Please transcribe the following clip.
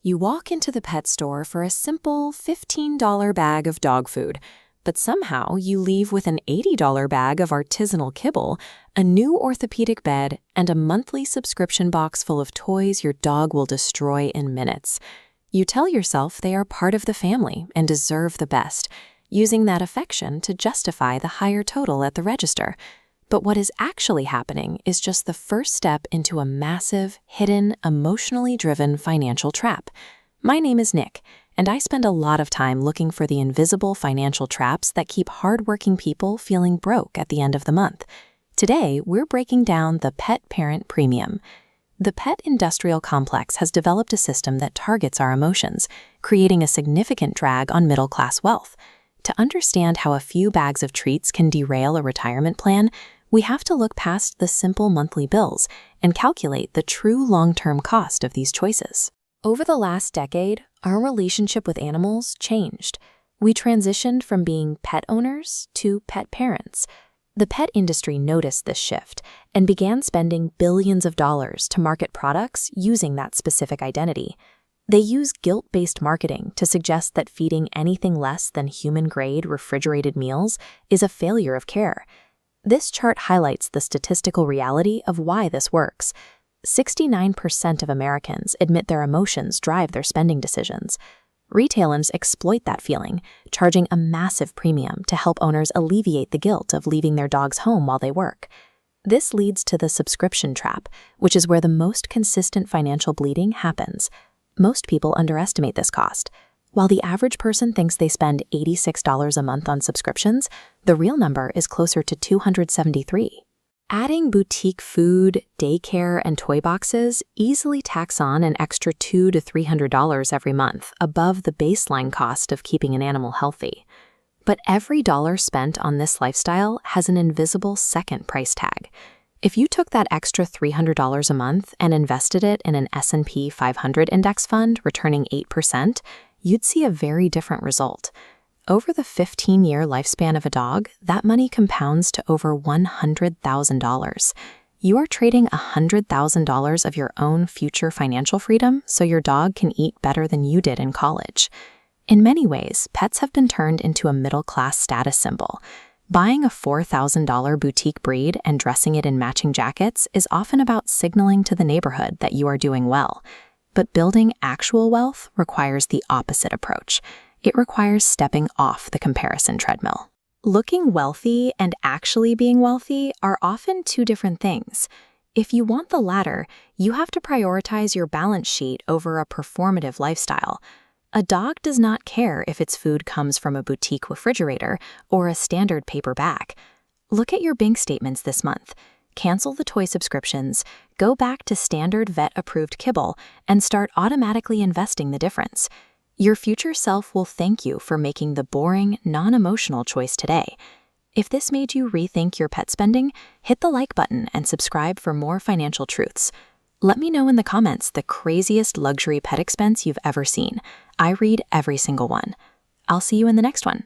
You walk into the pet store for a simple $15 bag of dog food, but somehow you leave with an $80 bag of artisanal kibble, a new orthopedic bed, and a monthly subscription box full of toys your dog will destroy in minutes. You tell yourself they are part of the family and deserve the best, using that affection to justify the higher total at the register. But what is actually happening is just the first step into a massive, hidden, emotionally driven financial trap. My name is Nick, and I spend a lot of time looking for the invisible financial traps that keep hardworking people feeling broke at the end of the month. Today, we're breaking down the pet parent premium. The pet industrial complex has developed a system that targets our emotions, creating a significant drag on middle-class wealth. To understand how a few bags of treats can derail a retirement plan, we have to look past the simple monthly bills and calculate the true long-term cost of these choices. Over the last decade, our relationship with animals changed. We transitioned from being pet owners to pet parents. The pet industry noticed this shift and began spending billions of dollars to market products using that specific identity. They use guilt-based marketing to suggest that feeding anything less than human-grade refrigerated meals is a failure of care. This chart highlights the statistical reality of why this works. 69% of Americans admit their emotions drive their spending decisions. Retailers exploit that feeling, charging a massive premium to help owners alleviate the guilt of leaving their dogs home while they work. This leads to the subscription trap, which is where the most consistent financial bleeding happens. Most people underestimate this cost. While the average person thinks they spend $86 a month on subscriptions, the real number is closer to $273. Adding boutique food, daycare, and toy boxes easily tacks on an extra $200 to $300 every month above the baseline cost of keeping an animal healthy. But every dollar spent on this lifestyle has an invisible second price tag. If you took that extra $300 a month and invested it in an S&P 500 index fund returning 8%, you'd see a very different result. Over the 15-year lifespan of a dog, that money compounds to over $100,000. You are trading $100,000 of your own future financial freedom so your dog can eat better than you did in college. In many ways, pets have been turned into a middle-class status symbol. Buying a $4,000 boutique breed and dressing it in matching jackets is often about signaling to the neighborhood that you are doing well. But building actual wealth requires the opposite approach. It requires stepping off the comparison treadmill. Looking wealthy and actually being wealthy are often two different things. If you want the latter, you have to prioritize your balance sheet over a performative lifestyle. A dog does not care if its food comes from a boutique refrigerator or a standard paper bag. Look at your bank statements this month. Cancel the toy subscriptions, go back to standard vet-approved kibble, and start automatically investing the difference. Your future self will thank you for making the boring, non-emotional choice today. If this made you rethink your pet spending, hit the like button and subscribe for more financial truths. Let me know in the comments the craziest luxury pet expense you've ever seen. I read every single one. I'll see you in the next one.